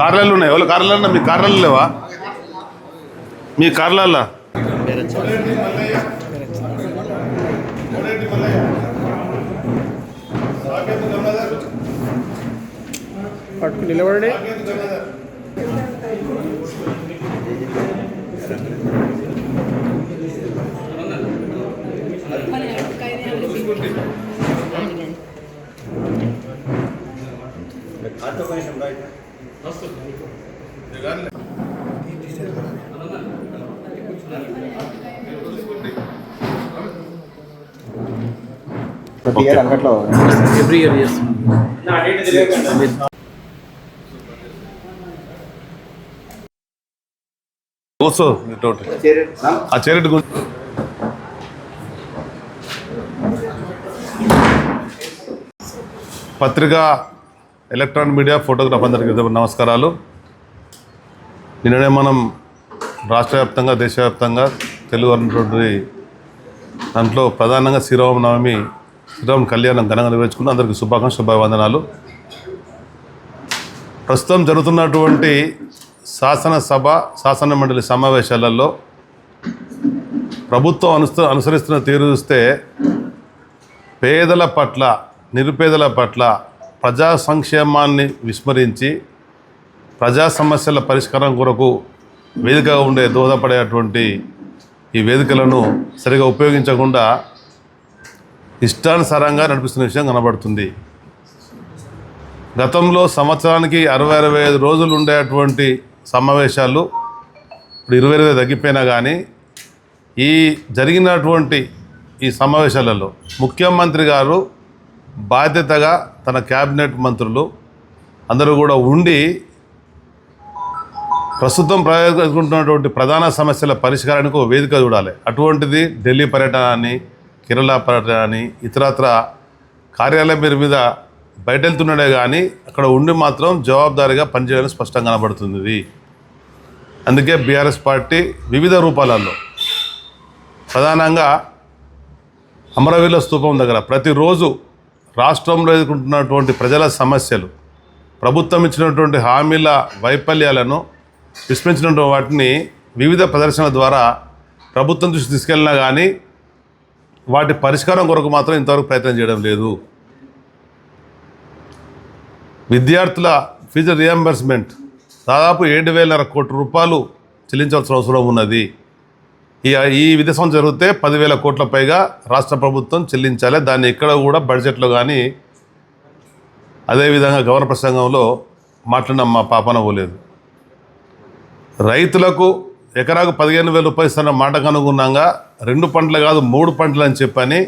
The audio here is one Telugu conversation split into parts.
కార్లలో ఉన్నాయి. ఎవరు కార్లలో? మీ కార్లలో లేవా? మీ కార్లలో పట్టుకు నిలబడి ఎవ్రీ ఇయర్ కూర్చో. ఆ చేరెట్ పత్రిక, ఎలక్ట్రానిక్ మీడియా, ఫోటోగ్రాఫ్ అందరికీ నమస్కారాలు. నిన్ననే మనం రాష్ట్ర వ్యాప్తంగా, దేశవ్యాప్తంగా తెలుగు అన్నటువంటి దాంట్లో ప్రధానంగా శ్రీరామనవమి, శ్రీరామ కళ్యాణం ఘనంగా నిర్వహించుకున్న అందరికీ శుభావందనాలు. ప్రస్తుతం జరుగుతున్నటువంటి శాసనసభ, శాసన మండలి సమావేశాలలో ప్రభుత్వం అనుసరిస్తున్న తీరు చూస్తే పేదల పట్ల, నిరుపేదల పట్ల ప్రజా సంక్షేమాన్ని విస్మరించి ప్రజా సమస్యల పరిష్కారం కొరకు వేదికగా ఉండే దోహదపడేటువంటి ఈ వేదికలను సరిగా ఉపయోగించకుండా ఇష్టానుసారంగా నడిపిస్తున్న విషయం కనబడుతుంది. గతంలో సంవత్సరానికి 60-65 రోజులు ఉండేటువంటి సమావేశాలు ఇప్పుడు 20 తగ్గిపోయినా కానీ ఈ జరిగినటువంటి ఈ సమావేశాలలో ముఖ్యమంత్రి గారు బాధ్యతగా తన క్యాబినెట్ మంత్రులు అందరూ కూడా ఉండి ప్రస్తుతం ప్రయోగించుకుంటున్నటువంటి ప్రధాన సమస్యల పరిష్కారానికి ఒక వేదిక చూడాలి. అటువంటిది ఢిల్లీ పర్యటన అని, కేరళ పర్యటన అని, ఇతరత్ర కార్యాలయం పేరు మీద బయట వెళ్తున్నాడే కానీ అక్కడ ఉండి మాత్రం జవాబుదారీగా పనిచేయాలని స్పష్టంగా కనబడుతుంది. అందుకే బీఆర్ఎస్ పార్టీ వివిధ రూపాలలో ప్రధానంగా అమరవీరుల స్తూపం దగ్గర ప్రతిరోజు రాష్ట్రంలో ఎదుర్కొంటున్నటువంటి ప్రజల సమస్యలు, ప్రభుత్వం ఇచ్చినటువంటి హామీల వైఫల్యాలను, విస్మరించినటువంటి వాటిని వివిధ ప్రదర్శనల ద్వారా ప్రభుత్వం దృష్టి తీసుకెళ్ళినా కానీ వాటి పరిష్కారం కొరకు మాత్రం ఇంతవరకు ప్రయత్నం చేయడం లేదు. విద్యార్థుల ఫీజు రియంబర్స్మెంట్ దాదాపు 7,500 కోట్ల రూపాయలు చెల్లించాల్సిన అవసరం ఉన్నది. ఈ విద్యా సంవత్సరం జరిగితే 10,000 కోట్ల పైగా రాష్ట్ర ప్రభుత్వం చెల్లించాలి. దాన్ని ఎక్కడ కూడా బడ్జెట్లో కానీ అదేవిధంగా గవర్నర్ ప్రసంగంలో మాట్లాడిన మా పాపన పోలేదు. రైతులకు ఎకరాకు 15,000 రూపాయలు ఇస్తున్న మాటకు అనుగుణంగా 2 పంటలు కాదు 3 పంటలు అని చెప్పని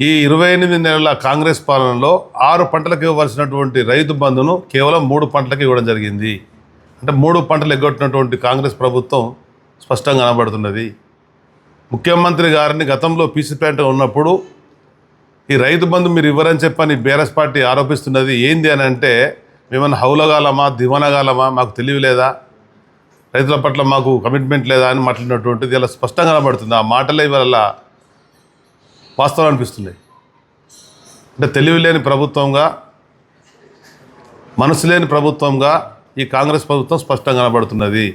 ఈ 28 నెలల కాంగ్రెస్ పాలనలో 6 పంటలకు ఇవ్వాల్సినటువంటి రైతు బంధును కేవలం 3 పంటలకు ఇవ్వడం జరిగింది. అంటే 3 పంటలు ఎగ్గొట్టినటువంటి కాంగ్రెస్ ప్రభుత్వం స్పష్టంగా కనబడుతున్నది. ముఖ్యమంత్రి గారిని గతంలో పీసీపేట ఉన్నప్పుడు ఈ రైతు బంధు మీరు ఇవ్వరని చెప్పని బీఆర్ఎస్ పార్టీ ఆరోపిస్తున్నది ఏంది అని అంటే, మేమన్నా హౌలగాలమా, దివానగాలమా, మాకు తెలియలేదా, రైతుల పట్ల మాకు కమిట్మెంట్ లేదా అని మాట్లాడినటువంటిది ఇలా స్పష్టంగా కనబడుతుంది. ఆ మాటలే ఇవాళ వాస్తవం అనిపిస్తున్నాయి. అంటే తెలివి లేని ప్రభుత్వంగా, మనసు లేని ప్రభుత్వంగా ఈ కాంగ్రెస్ ప్రభుత్వం స్పష్టంగా కనబడుతున్నది.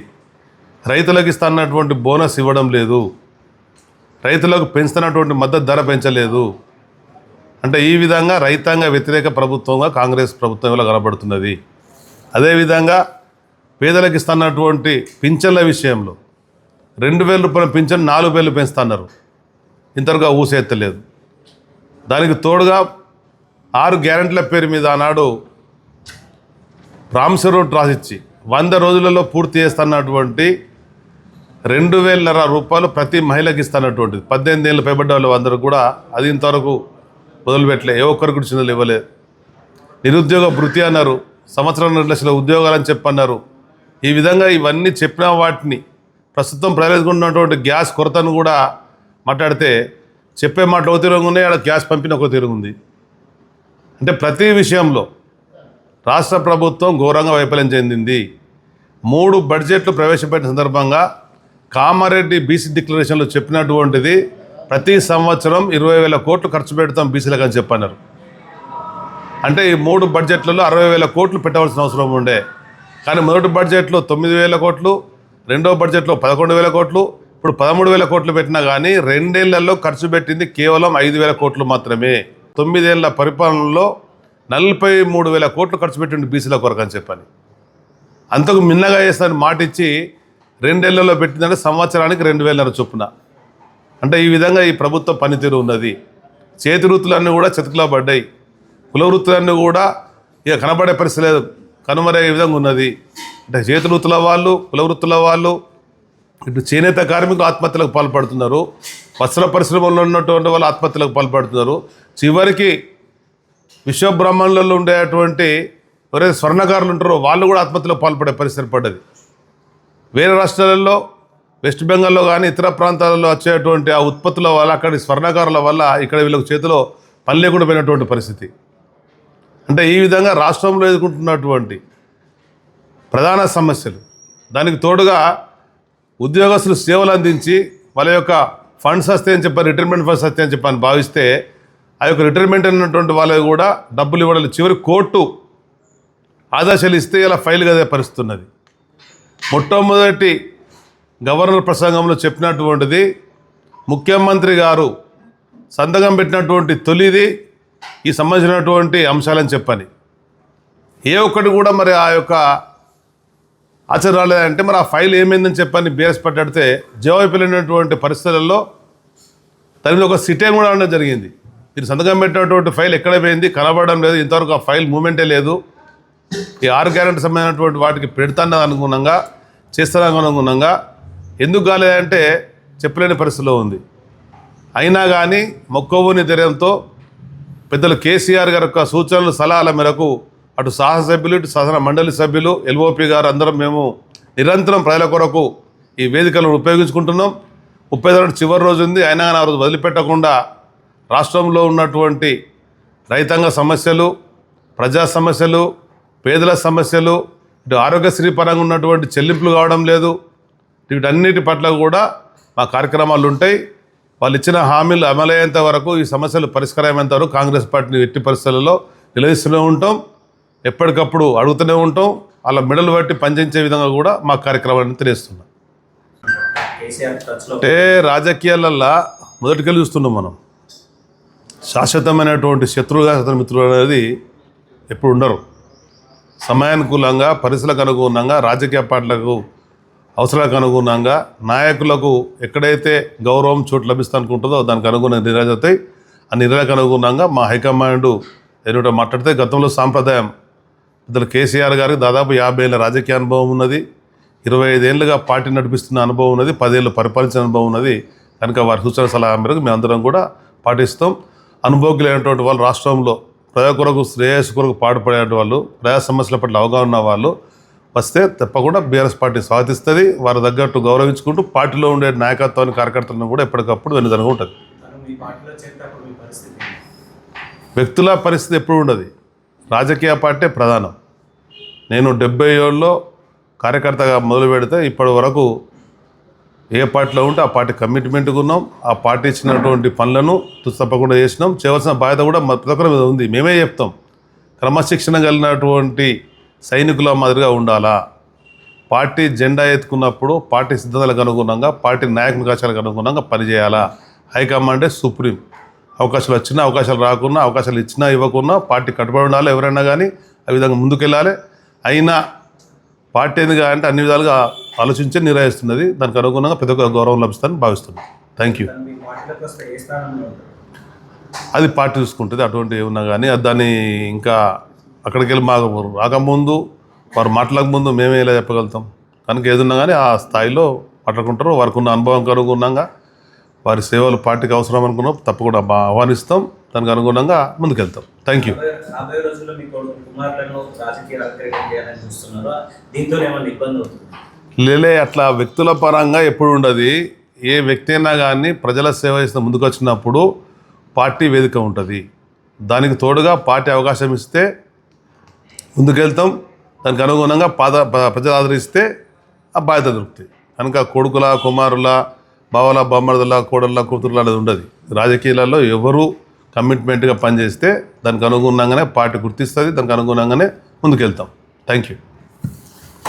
రైతులకు ఇస్తున్నటువంటి బోనస్ ఇవ్వడం లేదు, రైతులకు పెంచుతున్నటువంటి మద్దతు ధర పెంచలేదు. అంటే ఈ విధంగా రైతాంగ వ్యతిరేక ప్రభుత్వంగా కాంగ్రెస్ ప్రభుత్వం ఇలా కనబడుతున్నది. అదేవిధంగా పేదలకు ఇస్తున్నటువంటి పింఛన్ల విషయంలో 2,000 రూపాయల పింఛన్ 4,000 పెంచుతున్నారు. ఇంతవరకు ఊసెత్తలేదు. దానికి తోడుగా 6 గ్యారెంటీల పేరు మీద ఆనాడు ప్రామిసరీ నోట్ రాసిచ్చి 100 రోజులలో పూర్తి చేస్తున్నటువంటి 2,000 రూపాయలు ప్రతి మహిళకి ఇస్తున్నటువంటిది 18 ఏళ్ళు పైబడ్డ వాళ్ళు అందరూ కూడా అది ఇంతవరకు మొదలుపెట్టలే. ఏ ఒక్కరికి కూడా చిన్నలు ఇవ్వలేదు. నిరుద్యోగ భృతి అన్నారు, సంవత్సరం 2 లక్షల ఉద్యోగాలని చెప్పన్నారు. ఈ విధంగా ఇవన్నీ చెప్పిన వాటిని ప్రస్తుతం ప్రజలుకున్నటువంటి గ్యాస్ కొరతను కూడా మాట్లాడితే చెప్పే మాట ఒక తీరుగా ఉన్నాయి, అక్కడ గ్యాస్ పంపిన ఒక తీరుగా ఉంది. అంటే ప్రతి విషయంలో రాష్ట్ర ప్రభుత్వం ఘోరంగా వైఫల్యం చెందింది. 3 బడ్జెట్లు ప్రవేశపెట్టిన సందర్భంగా కామారెడ్డి బీసీ డిక్లరేషన్లో చెప్పినటువంటిది ప్రతి సంవత్సరం 20,000 కోట్లు ఖర్చు పెడతాం బీసీలకు అని చెప్పన్నారు. అంటే ఈ 3 బడ్జెట్లలో 60,000 కోట్లు పెట్టవలసిన అవసరం ఉండే. కానీ మొదటి బడ్జెట్లో 9,000 కోట్లు, రెండో బడ్జెట్లో 11,000 కోట్లు, ఇప్పుడు 13,000 కోట్లు పెట్టినా కానీ 2 ఏళ్లలో ఖర్చు పెట్టింది కేవలం 5,000 కోట్లు మాత్రమే. 9 ఏళ్ల పరిపాలనలో 43,000 కోట్లు ఖర్చు పెట్టింది బీసీల కొరకు అని చెప్పని. అంతకు మిన్నగా చేస్తానని మాట ఇచ్చి 2 ఏళ్లలో పెట్టిందంటే సంవత్సరానికి 2,000 చొప్పున. అంటే ఈ విధంగా ఈ ప్రభుత్వ పనితీరు ఉన్నది. చేతి వృత్తులన్నీ కూడా చతికిలా పడ్డాయి. కుల వృత్తులన్నీ కూడా ఇక కనబడే పరిస్థితి లేదు, కనుమరే విధంగా ఉన్నది. అంటే చేతి వృత్తుల వాళ్ళు, కుల వృత్తుల వాళ్ళు, ఇటు చేనేత కార్మికులు ఆత్మహత్యలకు పాల్పడుతున్నారు, వస్త్ర పరిశ్రమలో ఉన్నటువంటి వాళ్ళు ఆత్మహత్యలకు పాల్పడుతున్నారు. చివరికి విశ్వబ్రహ్మాండంలో ఉండేటువంటి ఎవరైతే స్వర్ణకారులు ఉంటారో వాళ్ళు కూడా ఆత్మహత్యలకు పాల్పడే పరిస్థితి పడ్డది. వేరే రాష్ట్రాలలో, వెస్ట్ బెంగాల్లో కానీ ఇతర ప్రాంతాలలో వచ్చేటువంటి ఆ ఉత్పత్తుల వల్ల, అక్కడి స్వర్ణకారుల వల్ల ఇక్కడ వీళ్ళకి చేతిలో పని లేకుండా పోయినటువంటి పరిస్థితి. అంటే ఈ విధంగా రాష్ట్రంలో ఎదుర్కొంటున్నటువంటి ప్రధాన సమస్యలు, దానికి తోడుగా ఉద్యోగస్తులు సేవలు అందించి వాళ్ళ యొక్క ఫండ్స్ వస్తాయని చెప్పి, రిటైర్మెంట్ ఫండ్స్ వస్తాయని చెప్పని భావిస్తే ఆ యొక్క రిటైర్మెంట్ అయినటువంటి వాళ్ళకి కూడా డబ్బులు ఇవ్వడం, చివరి కోర్టు ఆదేశాలు ఇస్తే ఇలా ఫైల్ కదే పరిస్థితున్నది. మొట్టమొదటి గవర్నర్ ప్రసంగంలో చెప్పినటువంటిది, ముఖ్యమంత్రి గారు సంతకం పెట్టినటువంటి తొలిది ఈ సంబంధించినటువంటి అంశాలని చెప్పని. ఏ ఒక్కటి కూడా మరి ఆ యొక్క ఆచరణ రాలేదంటే మరి ఆ ఫైల్ ఏమైందని చెప్పని బీఆర్ఎస్ పట్టాడితే జవాబు వెళ్ళినటువంటి పరిస్థితులలో దానిలో ఒక సిటేం కూడా ఉండడం జరిగింది. మీరు సంతకం పెట్టినటువంటి ఫైల్ ఎక్కడ పోయింది, కనబడడం లేదు, ఇంతవరకు ఆ ఫైల్ మూమెంటే లేదు. ఈ 6 గ్యారెంటీ సంబంధించినటువంటి వాటికి పెడతాను అనుగుణంగా, చేస్తాను అనుగుణంగా ఎందుకు కాలేదంటే చెప్పలేని పరిస్థితిలో ఉంది. అయినా కానీ మొక్కవోని ధైర్యంతో పెద్దలు కేసీఆర్ గారి యొక్క సూచనలు, సలహాల మేరకు అటు శాసనసభ్యులు, ఇటు శాసన మండలి సభ్యులు, ఎల్ఓపి గారు అందరం మేము నిరంతరం ప్రజల కొరకు ఈ వేదికలను ఉపయోగించుకుంటున్నాం. 30 చివరి రోజు ఉంది, అయినా కానీ ఆ రోజు వదిలిపెట్టకుండా రాష్ట్రంలో ఉన్నటువంటి రైతాంగ సమస్యలు, ప్రజా సమస్యలు, పేదల సమస్యలు, ఇటు ఆరోగ్యశ్రీ పరంగా ఉన్నటువంటి చెల్లింపులు కావడం లేదు, వీటన్నిటి పట్ల కూడా మా కార్యక్రమాలు ఉంటాయి. వాళ్ళు ఇచ్చిన హామీలు అమలయ్యేంత వరకు, ఈ సమస్యలు పరిష్కారమయ్యేంత వరకు కాంగ్రెస్ పార్టీని ఎట్టి పరిస్థితులలో నిలదీస్తూనే ఉంటాం, ఎప్పటికప్పుడు అడుగుతూనే ఉంటాం. వాళ్ళ మెడలు బట్టి పనిచేసే విధంగా కూడా మా కార్యక్రమాన్ని తెలియజేస్తున్నాం. అంటే రాజకీయాలల్లో మొదటికెళ్ళి చూస్తున్నాం మనం, శాశ్వతమైనటువంటి శత్రువుగా మిత్రులు అనేది ఎప్పుడు ఉండరు. సమయానుకూలంగా, పరిస్థితులకు అనుగుణంగా, రాజకీయ పార్టీలకు అవసరాలకు అనుగుణంగా, నాయకులకు ఎక్కడైతే గౌరవం, చోటు లభిస్తా అనుకుంటుందో దానికి అనుగుణంగా నిర్ణయాలు అవుతాయి. ఆ నిర్ణయాలకు అనుగుణంగా మా హైకమాండ్ ఏమిటో మాట్లాడితే, గతంలో సాంప్రదాయం ఇద్దరు కేసీఆర్ గారికి దాదాపు 50 ఏళ్ళ రాజకీయ అనుభవం ఉన్నది, 25 ఏళ్ళుగా పార్టీ నడిపిస్తున్న అనుభవం ఉన్నది, 10 ఏళ్ళు పరిపాలించిన అనుభవం ఉన్నది. కనుక వారి సూచన సలహా మేరకు మేమందరం కూడా పాటిస్తాం. అనుభవజ్ఞులైనటువంటి వాళ్ళు, రాష్ట్రంలో ప్రజల కొరకు, శ్రేయస్సు కొరకు పాటుపడేటువంటి వాళ్ళు, ప్రజా సమస్యల పట్ల అవగాహన ఉన్న వాళ్ళు వస్తే తప్పకుండా బీఆర్ఎస్ పార్టీ స్వాగతిస్తుంది. వారి తగ్గట్టు గౌరవించుకుంటూ పార్టీలో ఉండే నాయకత్వాన్ని, కార్యకర్తలను కూడా ఎప్పటికప్పుడు వెనుదనగా ఉంటుంది. వ్యక్తుల పరిస్థితి ఎప్పుడు ఉండదు, రాజకీయ పార్టీ ప్రధానం. నేను 70 ఏళ్ళలో కార్యకర్తగా మొదలు పెడితే ఇప్పటి వరకు ఏ పార్టీలో ఉంటే ఆ పార్టీ కమిట్మెంట్గా ఉన్నాం. ఆ పార్టీ ఇచ్చినటువంటి పనులను తప్పకుండా చేసినాం. చేయవలసిన బాధ్యత కూడా ప్రతి ఒక్కరి మీద ఉంది. మేమే చెప్తాం, క్రమశిక్షణ కలిగినటువంటి సైనికుల మాదిరిగా ఉండాలా. పార్టీ జెండా ఎత్తుకున్నప్పుడు పార్టీ సిద్ధాంతాలకు అనుగుణంగా, పార్టీ నాయకుల అవకాశాలకు అనుగుణంగా పనిచేయాలా. హైకమాండే సుప్రీం. అవకాశాలు వచ్చినా, అవకాశాలు రాకున్నా, అవకాశాలు ఇచ్చినా ఇవ్వకున్నా పార్టీ కట్టుబడి ఉండాలి. ఎవరైనా కానీ ఆ విధంగా ముందుకెళ్ళాలి. అయినా పార్టీ ఎందుకు అంటే అన్ని విధాలుగా ఆలోచించి నిర్వహిస్తున్నది. దానికి అనుగుణంగా ప్రతి ఒక్క గౌరవం లభిస్తుందని భావిస్తున్నాను. Thank you. అది పార్టీ చూసుకుంటుంది. అటువంటి ఏమన్నా కానీ దాన్ని ఇంకా అక్కడికి వెళ్ళి మాకు రాకముందు, వారు మాట్లాడకముందు మేమే ఇలా చెప్పగలుగుతాం. కనుక ఏదున్నా కానీ ఆ స్థాయిలో మాట్లాడుకుంటారు. వారికి ఉన్న అనుభవం అనుగుణంగా వారి సేవలు పార్టీకి అవసరం అనుకున్నాం, తప్పకుండా ఆహ్వానిస్తాం. దానికి అనుగుణంగా ముందుకెళ్తాం. Thank you. లేలే, అట్లా వ్యక్తుల పరంగా ఎప్పుడు ఉండదు. ఏ వ్యక్తి అయినా కానీ ప్రజల సేవ చేసిన ముందుకు వచ్చినప్పుడు పార్టీ వేదిక ఉంటుంది. దానికి తోడుగా పార్టీ అవకాశం ఇస్తే ముందుకెళ్తాం. దానికి అనుగుణంగా ప్రజలు ఆదరిస్తే ఆ బాధ్యత దొరుకుతాయి. కనుక కొడుకుల, కుమారుల, బావల, బామ్మర్దుల, కోడళ్ళ, కూతురుల అనేది ఉండదు. రాజకీయాలలో ఎవరు కమిట్మెంట్గా పనిచేస్తే దానికి అనుగుణంగానే పార్టీ గుర్తిస్తుంది. దానికి అనుగుణంగానే ముందుకెళ్తాం. Thank you.